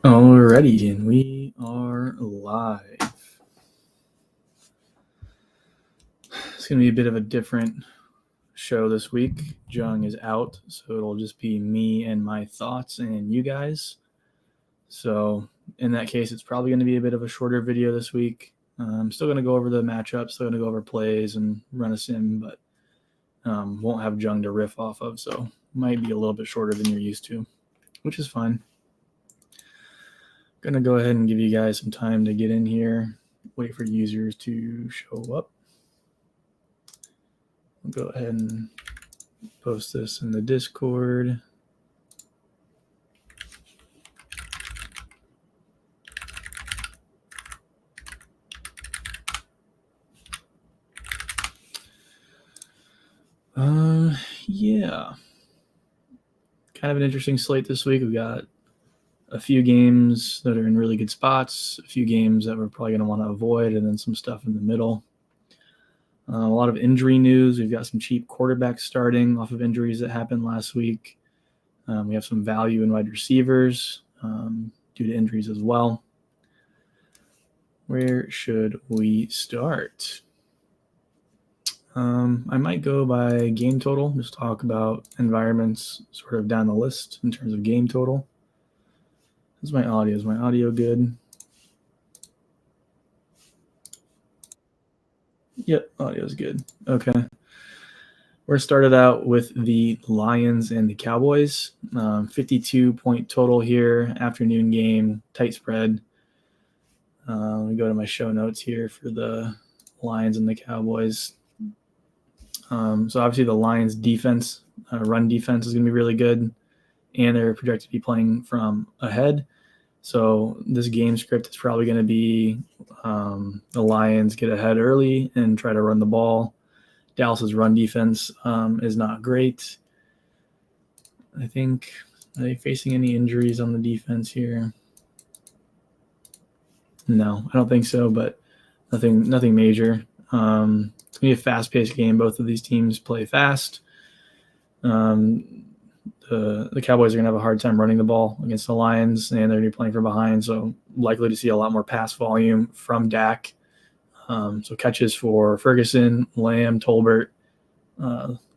Alrighty, and we are live. It's going to be a bit of a different show this week. Jung is out, so it'll just be me and my thoughts and you guys. So in that case, it's probably going to be a bit of a shorter video this week. I'm still going to go over the matchups, still going to go over plays and run a sim, but won't have Jung to riff off of, so might be a little bit shorter than you're used to, which is fine. Going to go ahead and give you guys some time to get in here, wait for users to show up. I'll go ahead and post this in the Discord. Yeah. Kind of an interesting slate this week. We've got a few games that are in really good spots, a few games that we're probably going to want to avoid, and then some stuff in the middle. A lot of injury news. We've got some cheap quarterbacks starting off of injuries that happened last week. We have some value in wide receivers due to injuries as well. Where should we start? I might go by game total, just talk about environments sort of down the list in terms of game total. How's my audio? Is my audio good? Yep, audio is good. Okay. We're started out with the Lions and the Cowboys. 52-point total here, afternoon game, tight spread. Let me go to my show notes here for the Lions and the Cowboys. So obviously the Lions defense, run defense is going to be really good, and they're projected to be playing from ahead. So this game script is probably going to be the Lions get ahead early and try to run the ball. Dallas's run defense is not great. I think, are they facing any injuries on the defense here? No, I don't think so, but nothing major. It's going to be a fast-paced game. Both of these teams play fast. The Cowboys are going to have a hard time running the ball against the Lions, and they're going to be playing from behind, so likely to see a lot more pass volume from Dak. So catches for Ferguson, Lamb, Tolbert.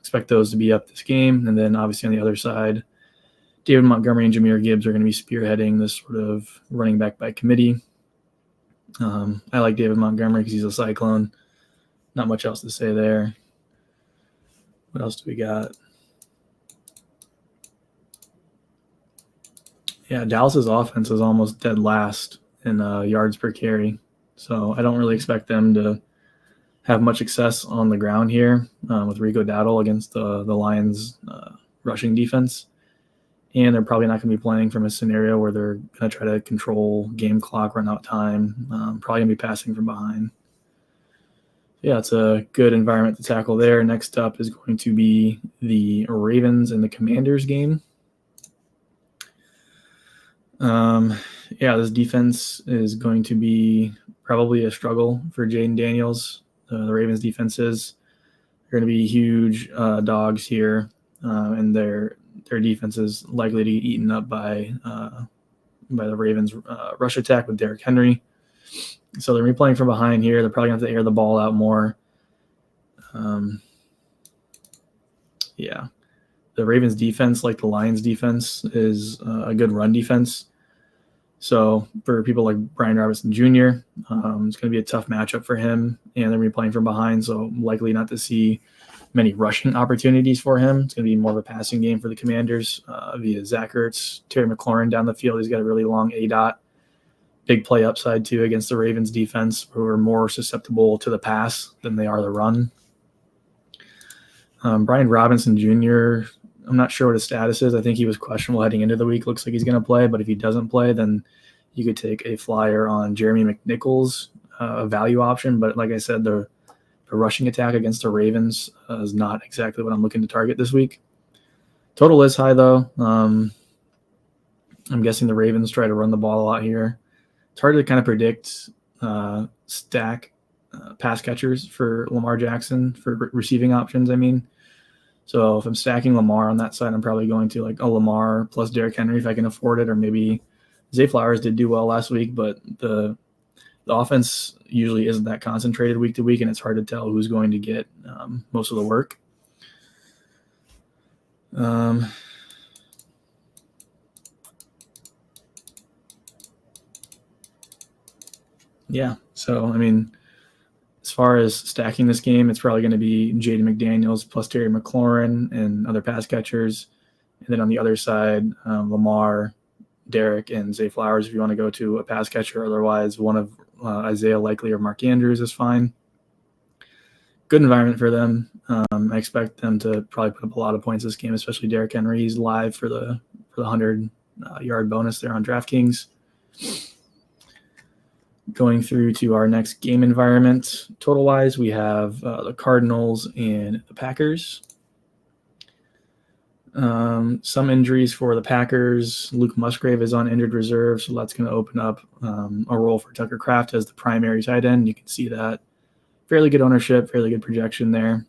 Expect those to be up this game. And then obviously on the other side, David Montgomery and Jahmyr Gibbs are going to be spearheading this sort of running back by committee. I like David Montgomery because he's a Cyclone. Not much else to say there. What else do we got? Yeah, Dallas's offense is almost dead last in yards per carry. So I don't really expect them to have much success on the ground here with Rico Dowdle against the Lions rushing defense. And they're probably not going to be playing from a scenario where they're going to try to control game clock, run out time. Probably going to be passing from behind. Yeah, it's a good environment to tackle there. Next up is going to be the Ravens and the Commanders game. This defense is going to be probably a struggle for Jaden Daniels. The Ravens defenses are going to be huge dogs here, and their defense is likely to get eaten up by the Ravens' rush attack with Derrick Henry. So they're going to be playing from behind here. They're probably going to have to air the ball out more. The Ravens defense, like the Lions defense, is a good run defense. So for people like Brian Robinson Jr., it's going to be a tough matchup for him, and they're going to be playing from behind, so likely not to see many rushing opportunities for him. It's going to be more of a passing game for the Commanders via Zach Ertz, Terry McLaurin down the field. He's got a really long A-dot. Big play upside, too, against the Ravens defense, who are more susceptible to the pass than they are the run. Brian Robinson Jr., I'm not sure what his status is. I think he was questionable heading into the week. Looks like he's going to play, but if he doesn't play, then you could take a flyer on Jeremy McNichols, a value option. But like I said, the rushing attack against the Ravens is not exactly what I'm looking to target this week. Total is high, though. I'm guessing the Ravens try to run the ball a lot here. It's hard to kind of predict stack pass catchers for Lamar Jackson, for receiving options, I mean. So if I'm stacking Lamar on that side, I'm probably going to like a Lamar plus Derrick Henry if I can afford it, or maybe Zay Flowers did do well last week, but the offense usually isn't that concentrated week to week, and it's hard to tell who's going to get most of the work. Yeah, so, I mean, as far as stacking this game, it's probably going to be Jaden McDaniels plus Terry McLaurin and other pass catchers. And then on the other side, Lamar, Derek, and Zay Flowers if you want to go to a pass catcher. Otherwise, one of Isaiah Likely or Mark Andrews is fine. Good environment for them. I expect them to probably put up a lot of points this game, especially Derrick Henry. He's live for the 100-yard bonus there on DraftKings. Going through to our next game environment, total-wise, we have the Cardinals and the Packers. Some injuries for the Packers. Luke Musgrave is on injured reserve, so that's going to open up a role for Tucker Kraft as the primary tight end. You can see that. Fairly good ownership, fairly good projection there.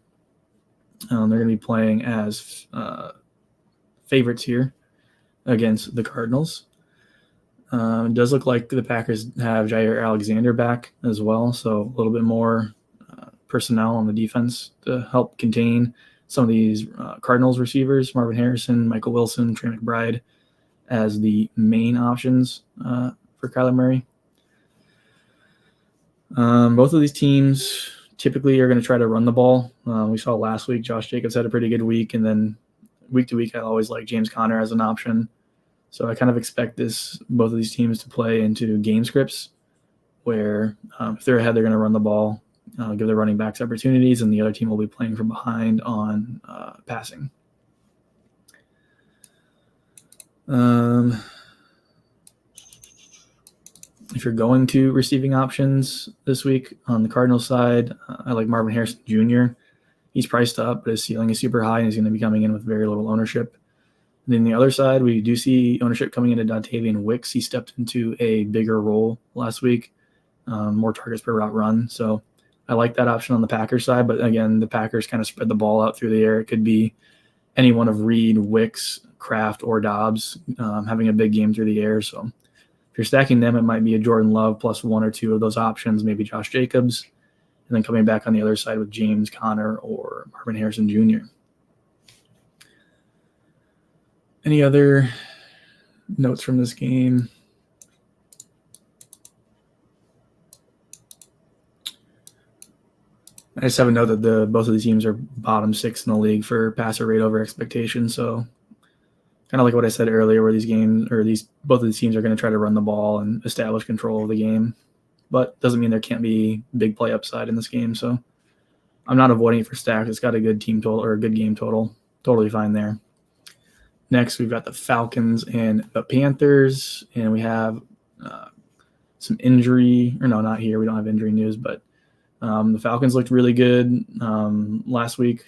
They're going to be playing as favorites here against the Cardinals. It does look like the Packers have Jair Alexander back as well, so a little bit more personnel on the defense to help contain some of these Cardinals receivers, Marvin Harrison, Michael Wilson, Trey McBride, as the main options for Kyler Murray. Both of these teams typically are going to try to run the ball. We saw last week Josh Jacobs had a pretty good week, and then week to week I always like James Conner as an option. So I kind of expect both of these teams to play into game scripts where if they're ahead, they're going to run the ball, give their running backs opportunities, and the other team will be playing from behind on passing. If you're going to receiving options this week on the Cardinals side, I like Marvin Harrison Jr. He's priced up, but his ceiling is super high, and he's going to be coming in with very little ownership. And then the other side, we do see ownership coming into Dontavian Wicks. He stepped into a bigger role last week, more targets per route run. So I like that option on the Packers side. But again, the Packers kind of spread the ball out through the air. It could be any one of Reed, Wicks, Kraft, or Dobbs having a big game through the air. So if you're stacking them, it might be a Jordan Love plus one or two of those options, maybe Josh Jacobs, and then coming back on the other side with James Conner or Marvin Harrison Jr. Any other notes from this game? I just have a note that both of these teams are bottom 6 in the league for passer rate over expectation. So kind of like what I said earlier, where both of these teams are going to try to run the ball and establish control of the game, but doesn't mean there can't be big play upside in this game. So I'm not avoiding it for stacks. It's got a good team total or a good game total. Totally fine there. Next, we've got the Falcons and the Panthers, and we have some injury, or no, not here. We don't have injury news, but the Falcons looked really good last week.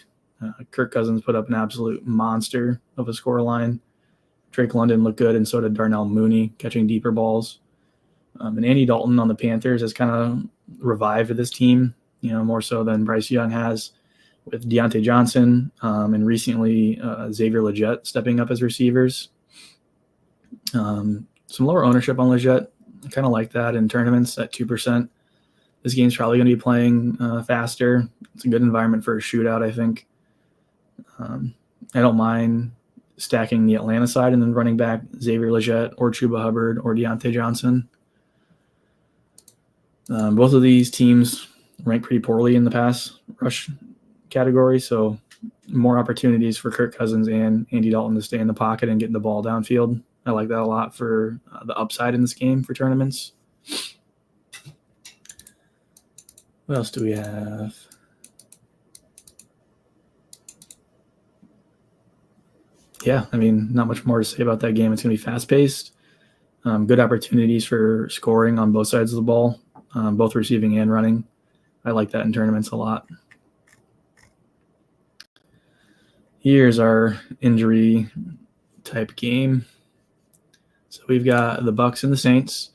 Kirk Cousins put up an absolute monster of a scoreline. Drake London looked good, and so did Darnell Mooney, catching deeper balls. And Andy Dalton on the Panthers has kind of revived this team, more so than Bryce Young has, with Deontay Johnson and recently Xavier Legette stepping up as receivers. Some lower ownership on Legette. I kind of like that in tournaments at 2%. This game's probably going to be playing faster. It's a good environment for a shootout, I think. I don't mind stacking the Atlanta side and then running back Xavier Legette or Chuba Hubbard or Deontay Johnson. Both of these teams rank pretty poorly in the pass rush category, so more opportunities for Kirk Cousins and Andy Dalton to stay in the pocket and get the ball downfield. I like that a lot for the upside in this game for tournaments. What else do we have? Yeah, I mean, not much more to say about that game. It's going to be fast-paced. Good opportunities for scoring on both sides of the ball, both receiving and running. I like that in tournaments a lot. Here's our injury type game. So we've got the Bucs and the Saints.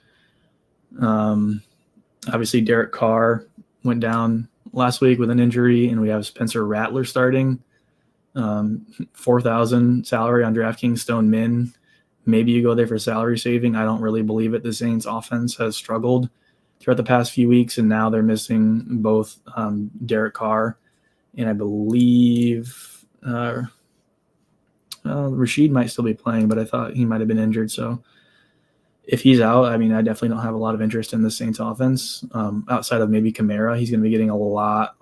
Obviously, Derek Carr went down last week with an injury, and we have Spencer Rattler starting. $4,000 salary on DraftKings, Stone Min. maybe you go there for salary saving. I don't really believe it. The Saints offense has struggled throughout the past few weeks, and now they're missing both Derek Carr and I believe Rashid might still be playing, but I thought he might have been injured. So if he's out, I mean, I definitely don't have a lot of interest in the Saints offense. Outside of maybe Kamara, he's going to be getting a lot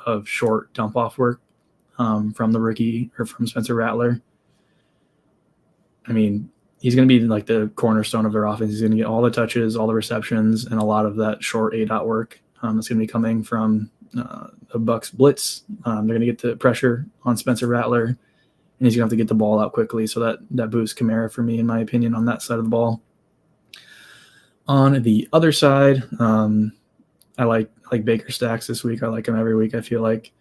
of short dump off work from the rookie or from Spencer Rattler. I mean, he's going to be like the cornerstone of their offense. He's going to get all the touches, all the receptions, and a lot of that short A-dot work. That's going to be coming from the Bucks blitz. They're going to get the pressure on Spencer Rattler, and he's going to have to get the ball out quickly. So that boosts Kamara for me, in my opinion, on that side of the ball. On the other side, I like Baker stacks this week. I like him every week, I feel like.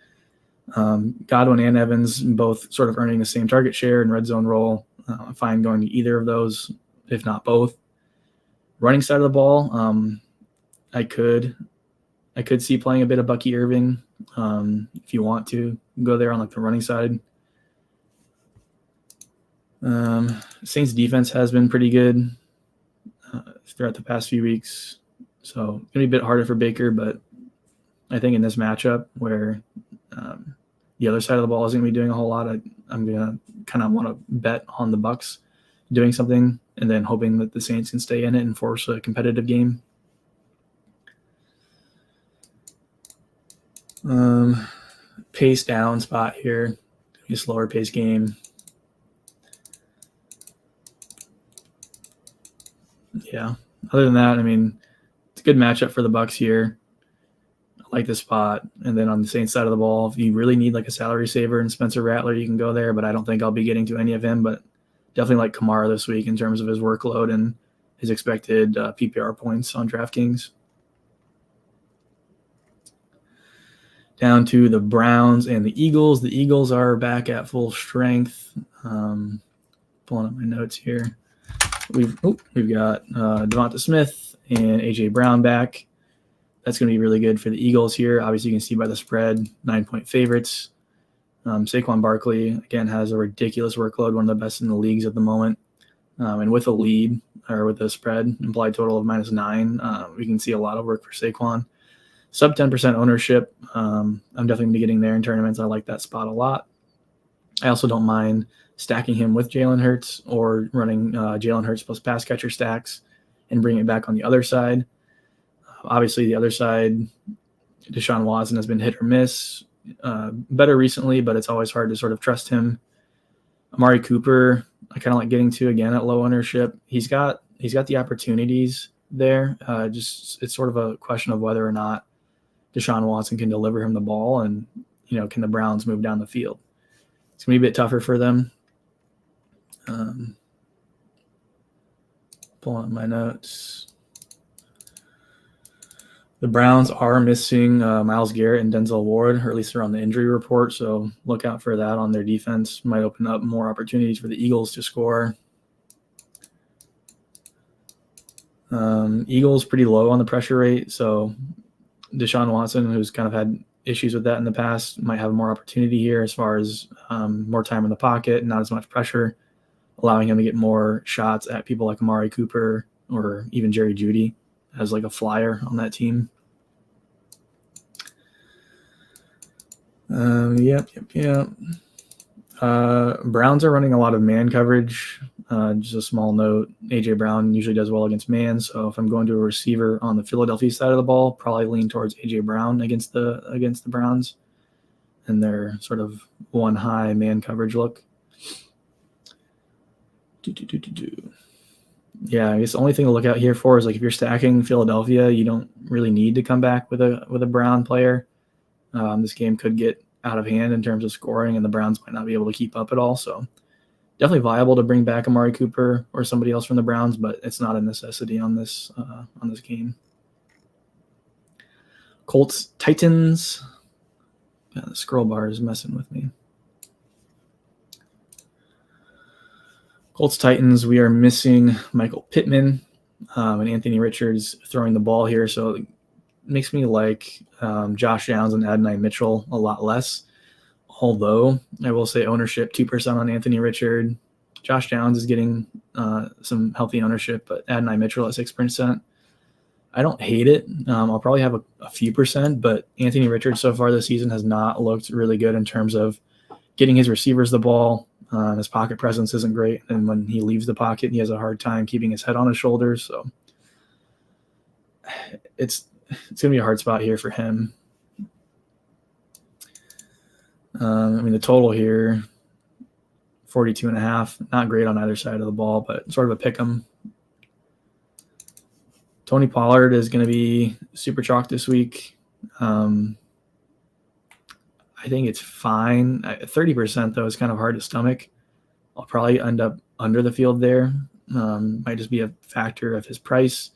Godwin and Evans both sort of earning the same target share and red zone role. I'm fine going to either of those, if not both. Running side of the ball, I could see playing a bit of Bucky Irving if you want to go there on like the running side. Saints defense has been pretty good throughout the past few weeks, so it's gonna be a bit harder for Baker, but I think in this matchup where the other side of the ball isn't going to be doing a whole lot, I'm going to kind of want to bet on the Bucks doing something and then hoping that the Saints can stay in it and force a competitive game. Pace down spot here, a slower pace game. Yeah. Other than that, I mean, it's a good matchup for the Bucks here. I like this spot. And then on the Saints side of the ball, if you really need like a salary saver and Spencer Rattler, you can go there, but I don't think I'll be getting to any of him, but definitely like Kamara this week in terms of his workload and his expected PPR points on DraftKings. Down to the Browns and the Eagles. The Eagles are back at full strength. Pulling up my notes here. We've got Devonta Smith and A.J. Brown back. That's going to be really good for the Eagles here. Obviously, you can see by the spread, 9-point favorites. Saquon Barkley, again, has a ridiculous workload, one of the best in the leagues at the moment. And with a lead, or with a spread, implied total of -9, we can see a lot of work for Saquon. Sub 10% ownership. I'm definitely going to be getting there in tournaments. I like that spot a lot. I also don't mind stacking him with Jalen Hurts or running Jalen Hurts plus pass catcher stacks and bring it back on the other side. Obviously, the other side, Deshaun Watson has been hit or miss. Better recently, but it's always hard to sort of trust him. Amari Cooper, I kind of like getting to again at low ownership. He's got the opportunities there. Just it's sort of a question of whether or not Deshaun Watson can deliver him the ball, and can the Browns move down the field? It's gonna be a bit tougher for them. Pulling up my notes. The Browns are missing Myles Garrett and Denzel Ward, or at least they're on the injury report, so look out for that on their defense. Might open up more opportunities for the Eagles to score. Eagles pretty low on the pressure rate, so Deshaun Watson, who's kind of had issues with that in the past, might have more opportunity here as far as more time in the pocket, not as much pressure, allowing him to get more shots at people like Amari Cooper or even Jerry Jeudy as like a flyer on that team. Yep. Browns are running a lot of man coverage. Just a small note, A.J. Brown usually does well against man, so if I'm going to a receiver on the Philadelphia side of the ball, probably lean towards A.J. Brown against the Browns and their sort of one high man coverage look. Yeah, I guess the only thing to look out here for is like if you're stacking Philadelphia, you don't really need to come back with a Brown player. This game could get out of hand in terms of scoring, and the Browns might not be able to keep up at all. So definitely viable to bring back Amari Cooper or somebody else from the Browns, but it's not a necessity on this game. Colts Titans. Yeah, the scroll bar is messing with me. Colts Titans, we are missing Michael Pittman and Anthony Richards throwing the ball here, so it makes me like Josh Downs and Adonai Mitchell a lot less. Although I will say ownership 2% on Anthony Richard, Josh Downs is getting some healthy ownership, but Adonai Mitchell at 6%. I don't hate it. I'll probably have a few percent, but Anthony Richards so far this season has not looked really good in terms of getting his receivers the ball. His pocket presence isn't great, and when he leaves the pocket, he has a hard time keeping his head on his shoulders. So it's going to be a hard spot here for him. The total here, 42.5. Not great on either side of the ball, but sort of a pick 'em. Tony Pollard is going to be super chalk this week. I think it's fine. 30%, though, is kind of hard to stomach. I'll probably end up under the field there. Might just be a factor of his price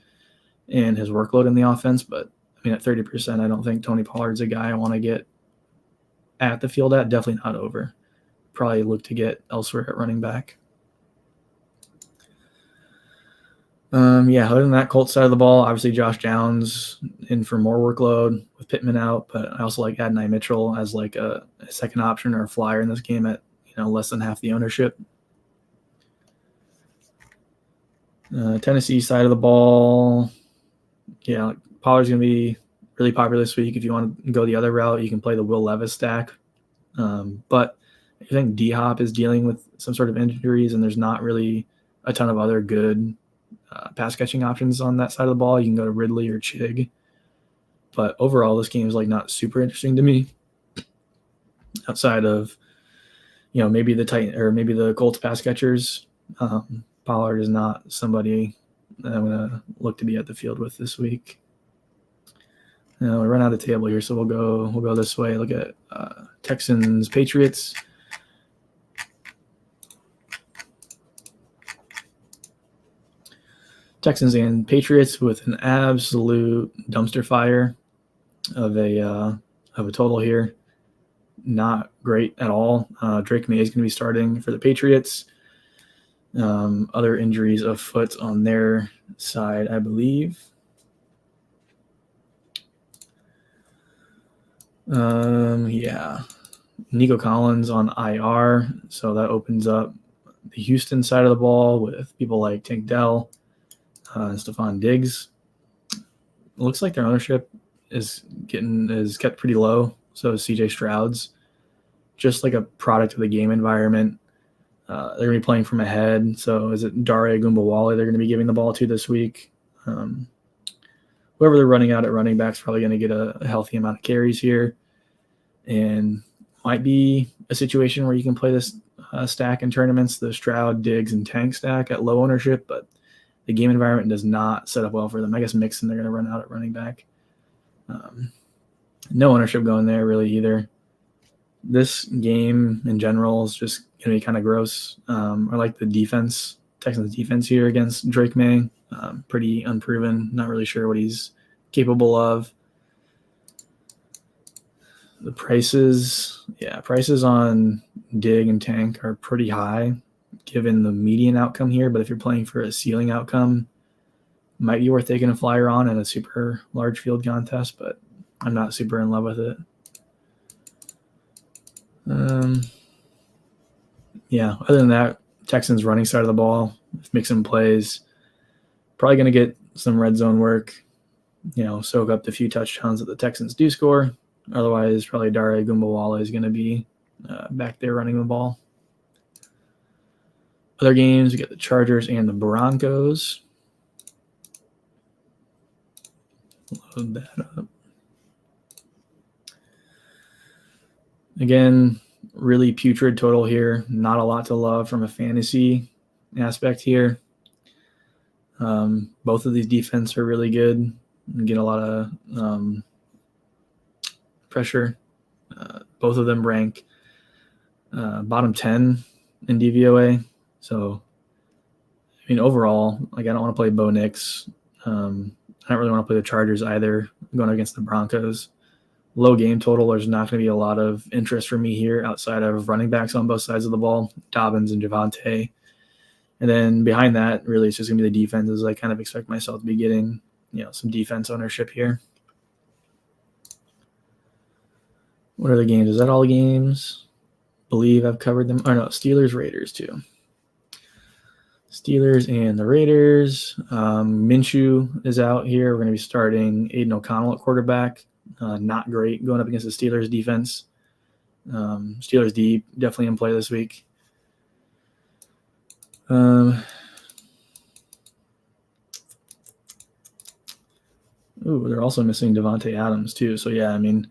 and his workload in the offense. But, at 30%, I don't think Tony Pollard's a guy I want to get at the field at. Definitely not over. Probably look to get elsewhere at running back. Other than that, Colts side of the ball, obviously Josh Downs in for more workload with Pittman out, but I also like Adonai Mitchell as like a second option or a flyer in this game at less than half the ownership. Tennessee side of the ball, Pollard's going to be really popular this week. If you want to go the other route, you can play the Will Levis stack. But I think D-Hop is dealing with some sort of injuries, and there's not really a ton of other good pass catching options on that side of the ball. You can go to Ridley or Chig, but overall this game is like not super interesting to me outside of maybe the Titan or maybe the Colts pass catchers. Pollard is not somebody that I'm gonna look to be at the field with this week. We run out of table here, so we'll go this way. Look at Texans Patriots. Texans and Patriots with an absolute dumpster fire of a total here. Not great at all. Drake May is going to be starting for the Patriots. Other injuries afoot on their side, I believe. Nico Collins on IR, so that opens up the Houston side of the ball with people like Tank Dell. Stephon Diggs. It looks like their ownership is kept pretty low. So is CJ Stroud's. Just like a product of the game environment. They're going to be playing from ahead. So is it Dare Gumbawale they're going to be giving the ball to this week? Whoever they're running out at running back is probably going to get a healthy amount of carries here. And might be a situation where you can play this stack in tournaments, the Stroud, Diggs, and Tank stack at low ownership, but the game environment does not set up well for them. I guess Mixon, they're going to run out at running back. No ownership going there really either. This game in general is just going to be kind of gross. I like the defense, Texans defense here against Drake May. Pretty unproven. Not really sure what he's capable of. The prices on Dig and Tank are pretty high given the median outcome here, but if you're playing for a ceiling outcome, might be worth taking a flyer on in a super large field contest, but I'm not super in love with it. Other than that, Texans running side of the ball, if Mixon plays, probably going to get some red zone work, soak up the few touchdowns that the Texans do score. Otherwise, probably Dare Gumbawale is going to be back there running the ball. Other games, we got the Chargers and the Broncos. Load that up. Again, really putrid total here. Not a lot to love from a fantasy aspect here. Both of these defenses are really good. You get a lot of pressure. Both of them rank bottom 10 in DVOA. So, overall, I don't want to play Bo Nix. I don't really want to play the Chargers either. I'm going against the Broncos. Low game total. There's not going to be a lot of interest for me here outside of running backs on both sides of the ball, Dobbins and Javonte. And then behind that, really, it's just going to be the defenses. I kind of expect myself to be getting, some defense ownership here. What are the games? Is that all the games? Believe I've covered them. Oh, no, Steelers, Raiders, too. Steelers and the Raiders. Minshew is out here. We're going to be starting Aiden O'Connell at quarterback. Not great going up against the Steelers defense. Steelers D definitely in play this week. Ooh, they're also missing Devontae Adams too. So yeah, I mean,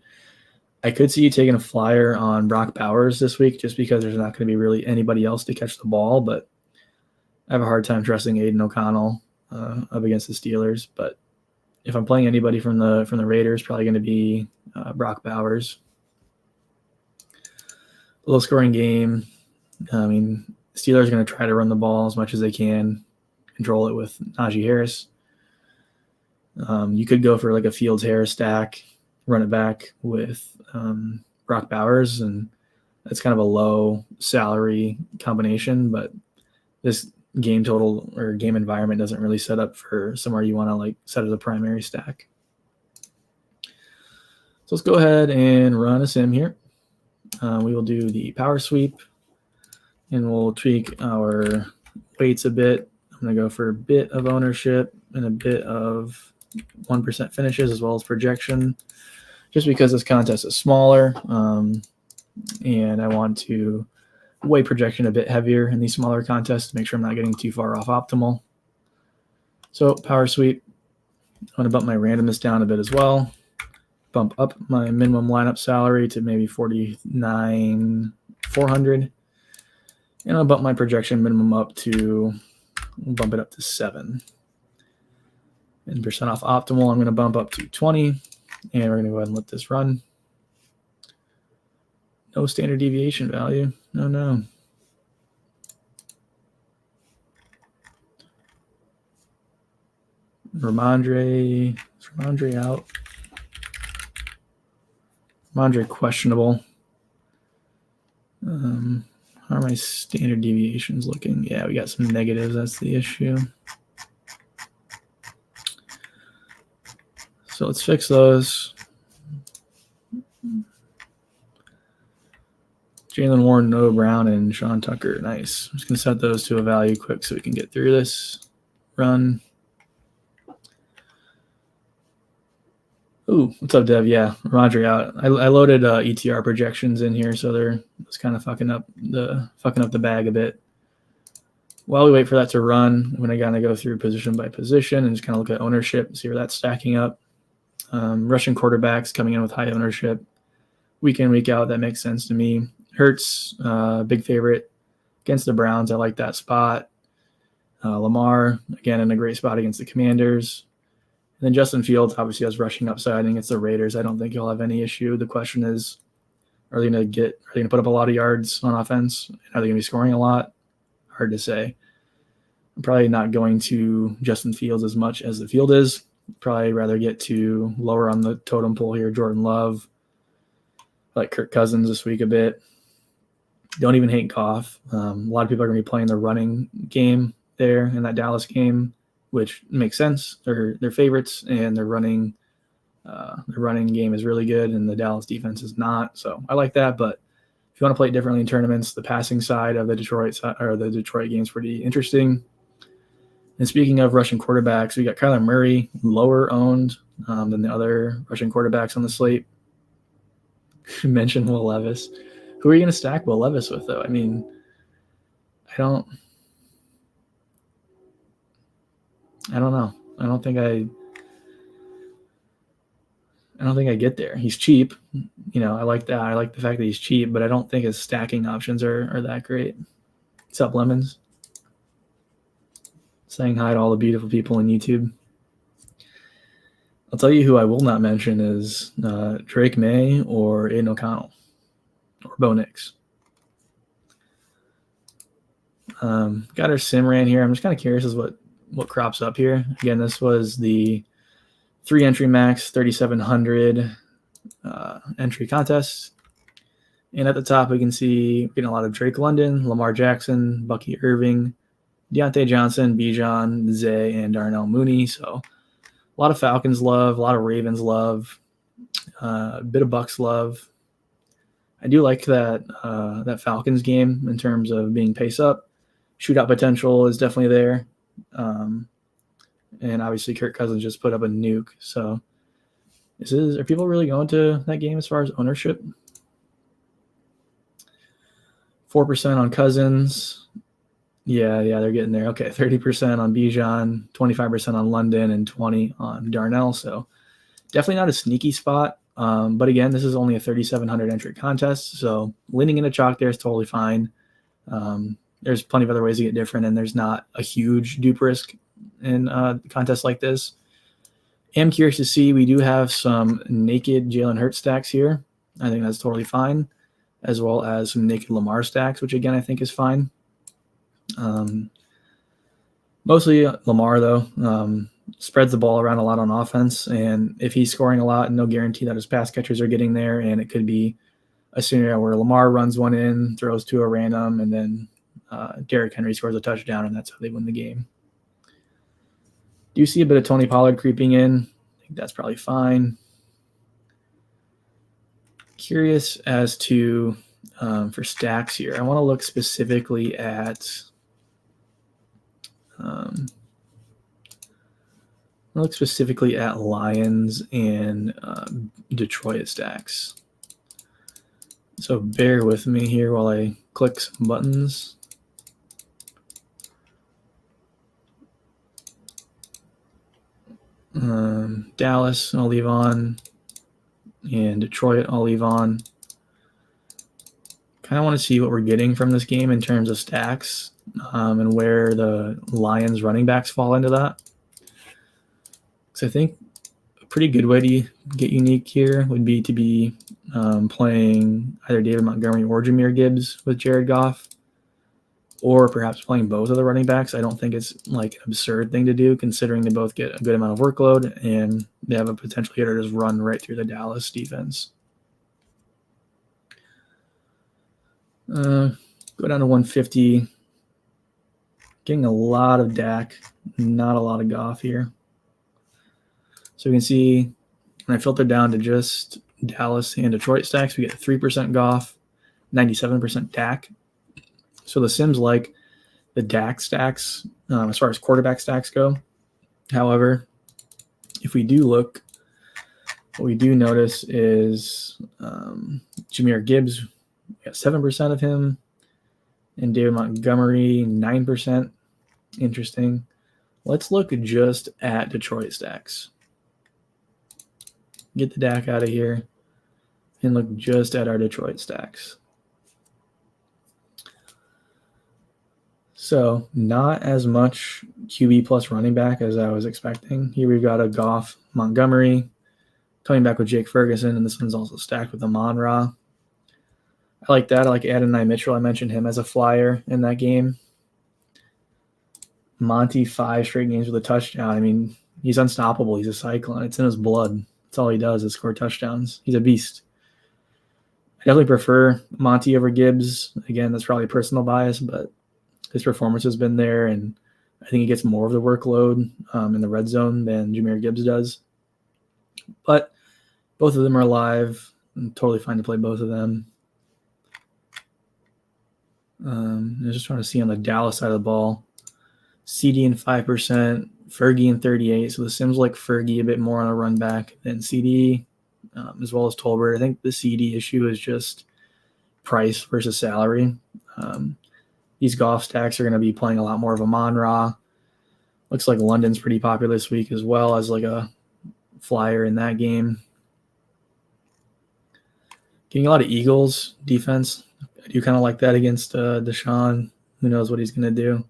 I could see you taking a flyer on Brock Bowers this week just because there's not going to be really anybody else to catch the ball, but I have a hard time trusting Aiden O'Connell up against the Steelers. But if I'm playing anybody from the Raiders, probably going to be Brock Bowers. Low scoring game. I mean, Steelers are going to try to run the ball as much as they can, control it with Najee Harris. You could go for like a Fields Harris stack, run it back with Brock Bowers, and that's kind of a low salary combination, but this game total or game environment doesn't really set up for somewhere you want to like set as a primary stack. So let's go ahead and run a sim here. We will do the power sweep, and we'll tweak our weights a bit. I'm going to go for a bit of ownership and a bit of 1% finishes as well as projection, just because this contest is smaller, and I want to weigh projection a bit heavier in these smaller contests to make sure I'm not getting too far off optimal. So power sweep, I'm going to bump my randomness down a bit as well. Bump up my minimum lineup salary to maybe 49,400, and I'll bump my projection minimum up to, bump it up to 7. And percent off optimal, I'm going to bump up to 20, and we're going to go ahead and let this run. No standard deviation value. No. Ramondre out. Ramondre questionable. How are my standard deviations looking? Yeah, we got some negatives. That's the issue. So let's fix those. Jalen Warren, Noah Brown, and Sean Tucker. Nice. I'm just going to set those to a value quick so we can get through this run. Ooh, what's up, Dev? Yeah, Roger out. I loaded ETR projections in here, so it's kind of fucking up the bag a bit. While we wait for that to run, I'm going to kind of go through position by position and just kind of look at ownership and see where that's stacking up. Russian quarterbacks coming in with high ownership. Week in, week out, that makes sense to me. Hurts, big favorite against the Browns. I like that spot. Lamar, again, in a great spot against the Commanders. And then Justin Fields obviously has rushing upside against the Raiders. I don't think he'll have any issue. The question is, are they going to put up a lot of yards on offense? Are they going to be scoring a lot? Hard to say. I'm probably not going to Justin Fields as much as the field is. Probably rather get to lower on the totem pole here. Jordan Love. I like Kirk Cousins this week a bit. Don't even hate Goff. A lot of people are going to be playing the running game there in that Dallas game, which makes sense. They're favorites, and their running game is really good, and the Dallas defense is not. So I like that. But if you want to play it differently in tournaments, the passing side of the Detroit game is pretty interesting. And speaking of Russian quarterbacks, we got Kyler Murray, lower owned than the other Russian quarterbacks on the slate. You mentioned Will Levis. Who are you going to stack Will Levis with, though? I mean, I don't know. I don't think I get there. He's cheap. I like that. I like the fact that he's cheap, but I don't think his stacking options are that great. What's up, Lemons? Saying hi to all the beautiful people on YouTube. I'll tell you who I will not mention is Drake May or Aiden O'Connell or Bo Nix. Got our sim ran here. I'm just kind of curious as what crops up here. Again, this was the 3 entry max 3,700 entry contest. And at the top, we can see we're getting a lot of Drake London, Lamar Jackson, Bucky Irving, Deontay Johnson, Bijan, Zay, and Darnell Mooney. So a lot of Falcons love, a lot of Ravens love, a bit of Bucks love. I do like that Falcons game in terms of being pace up. shootout potential is definitely there. And obviously Kirk Cousins just put up a nuke. So are people really going to that game as far as ownership? 4% on Cousins. Yeah, they're getting there. Okay, 30% on Bijan, 25% on London, and 20% on Darnell. So definitely not a sneaky spot. But again, this is only a 3,700 entry contest. So leaning into chalk there is totally fine. There's plenty of other ways to get different, and there's not a huge dupe risk in contests like this. I'm curious to see. We do have some naked Jalen Hurts stacks here. I think that's totally fine, as well as some naked Lamar stacks, which again I think is fine. Mostly Lamar though. Spreads the ball around a lot on offense, and if he's scoring a lot, no guarantee that his pass catchers are getting there, and it could be a scenario where Lamar runs one in, throws to a random, and then Derrick Henry scores a touchdown, and that's how they win the game. Do you see a bit of Tony Pollard creeping in? I think that's probably fine. Curious as to for stacks here. I want to look specifically at Lions and Detroit stacks. So bear with me here while I click some buttons. Dallas, I'll leave on, and Detroit, I'll leave on. Kind of want to see what we're getting from this game in terms of stacks and where the Lions running backs fall into that. So I think a pretty good way to get unique here would be to be playing either David Montgomery or Jahmyr Gibbs with Jared Goff, or perhaps playing both of the running backs. I don't think it's like an absurd thing to do, considering they both get a good amount of workload and they have a potential here to just run right through the Dallas defense. Go down to 150. Getting a lot of Dak, not a lot of Goff here. So we can see when I filter down to just Dallas and Detroit stacks, we get 3% Goff, 97% Dak. So the Sims like the Dak stacks as far as quarterback stacks go. However, if we do look, what we do notice is Jahmyr Gibbs, we got 7% of him, and David Montgomery, 9%. Interesting. Let's look just at Detroit stacks. Get the Dak out of here and look just at our Detroit stacks. So not as much QB plus running back as I was expecting. Here we've got a Goff, Montgomery, coming back with Jake Ferguson, and this one's also stacked with Amon-Ra. I like that. I like Adonai Mitchell. I mentioned him as a flyer in that game. Monty, 5 straight games with a touchdown. I mean, he's unstoppable. He's a cyclone. It's in his blood. That's all he does is score touchdowns. He's a beast. I definitely prefer Monty over Gibbs. Again, that's probably personal bias, but his performance has been there, and I think he gets more of the workload in the red zone than Jahmyr Gibbs does. But both of them are alive. I'm totally fine to play both of them. I'm just trying to see on the Dallas side of the ball. CD in 5%, Fergie in 38%. So the Sims like Fergie a bit more on a run back than CD, as well as Tolbert. I think the CD issue is just price versus salary. These Goff stacks are going to be playing a lot more of Amon-Ra. Looks like London's pretty popular this week as well as like a flyer in that game. Getting a lot of Eagles defense. I do kind of like that against Deshaun. Who knows what he's going to do.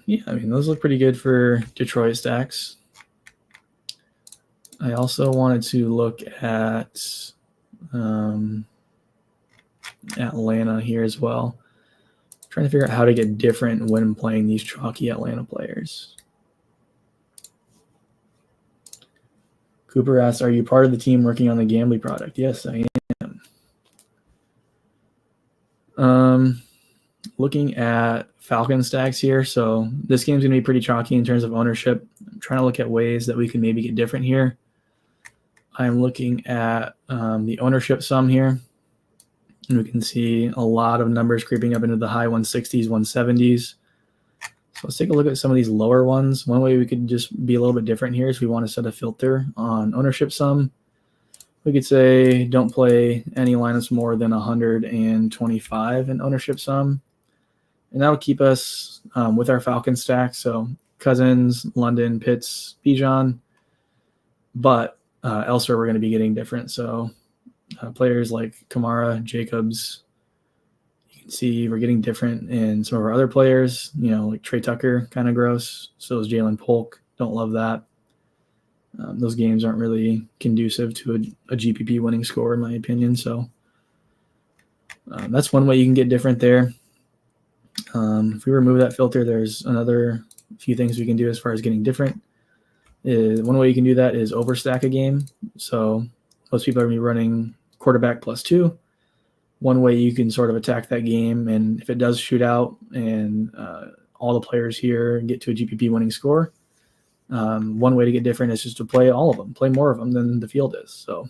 Yeah, I mean, those look pretty good for Detroit stacks. I also wanted to look at Atlanta here as well. Trying to figure out how to get different when playing these chalky Atlanta players. Cooper asks, are you part of the team working on the Gambly product? Yes, I am. Looking at Falcon stacks here. So this game's going to be pretty chalky in terms of ownership. I'm trying to look at ways that we can maybe get different here. I'm looking at the ownership sum here. And we can see a lot of numbers creeping up into the high 160s, 170s. So let's take a look at some of these lower ones. One way we could just be a little bit different here is we want to set a filter on ownership sum. We could say don't play any lineups more than 125 in ownership sum. And that'll keep us with our Falcon stack. So Cousins, London, Pitts, Bijan. But elsewhere we're going to be getting different. So players like Kamara, Jacobs, you can see we're getting different in some of our other players, like Trey Tucker, kind of gross. So is Jalen Polk. Don't love that. Those games aren't really conducive to a GPP winning score, in my opinion. So that's one way you can get different there. If we remove that filter, there's another few things we can do as far as getting different. One way you can do that is overstack a game. So most people are going to be running quarterback +2. One way you can sort of attack that game, and if it does shoot out and all the players here get to a GPP winning score, one way to get different is just to play all of them, play more of them than the field is. So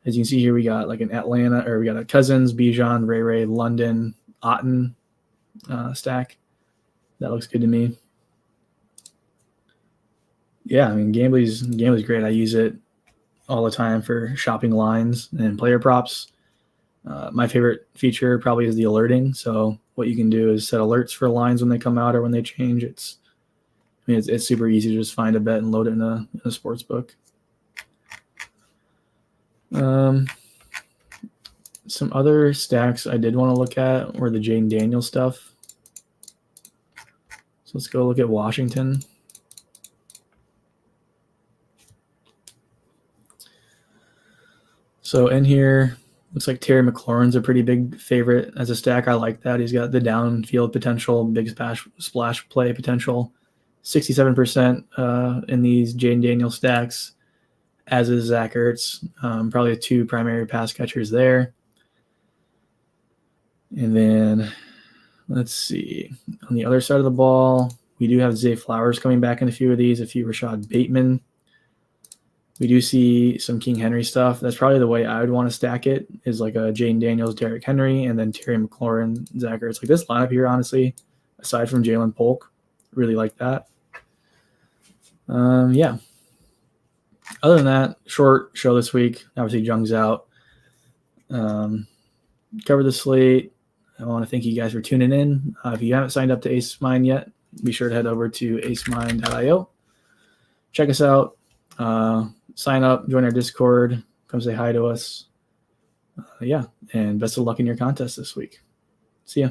as you can see here, we got like an Atlanta, or we got a Cousins, Bijan, Ray, London, Otten stack. That looks good to me. Yeah, I mean, Gambly's great. I use it all the time for shopping lines and player props. My favorite feature probably is the alerting. So what you can do is set alerts for lines when they come out or when they change. It's super easy to just find a bet and load it in a sports book. Some other stacks I did want to look at were the Jaden Daniels stuff. So let's go look at Washington. So in here, looks like Terry McLaurin's a pretty big favorite as a stack. I like that. He's got the downfield potential, big splash play potential. 67% in these Jaden Daniels stacks, as is Zach Ertz. Probably the two primary pass catchers there. And then let's see. On the other side of the ball, we do have Zay Flowers coming back in a few of these, a few Rashad Bateman. We do see some King Henry stuff. That's probably the way I would want to stack it, is like a Jaden Daniels, Derrick Henry, and then Terry McLaurin, Zach Ertz. Like this lineup here, honestly, aside from Jalen Polk, really like that. Yeah. Other than that, short show this week. Obviously, Jung's out. Cover the slate. I want to thank you guys for tuning in. If you haven't signed up to AceMind yet, be sure to head over to acemind.io. Check us out. Sign up, join our Discord, come say hi to us. Yeah, and best of luck in your contest this week. See ya.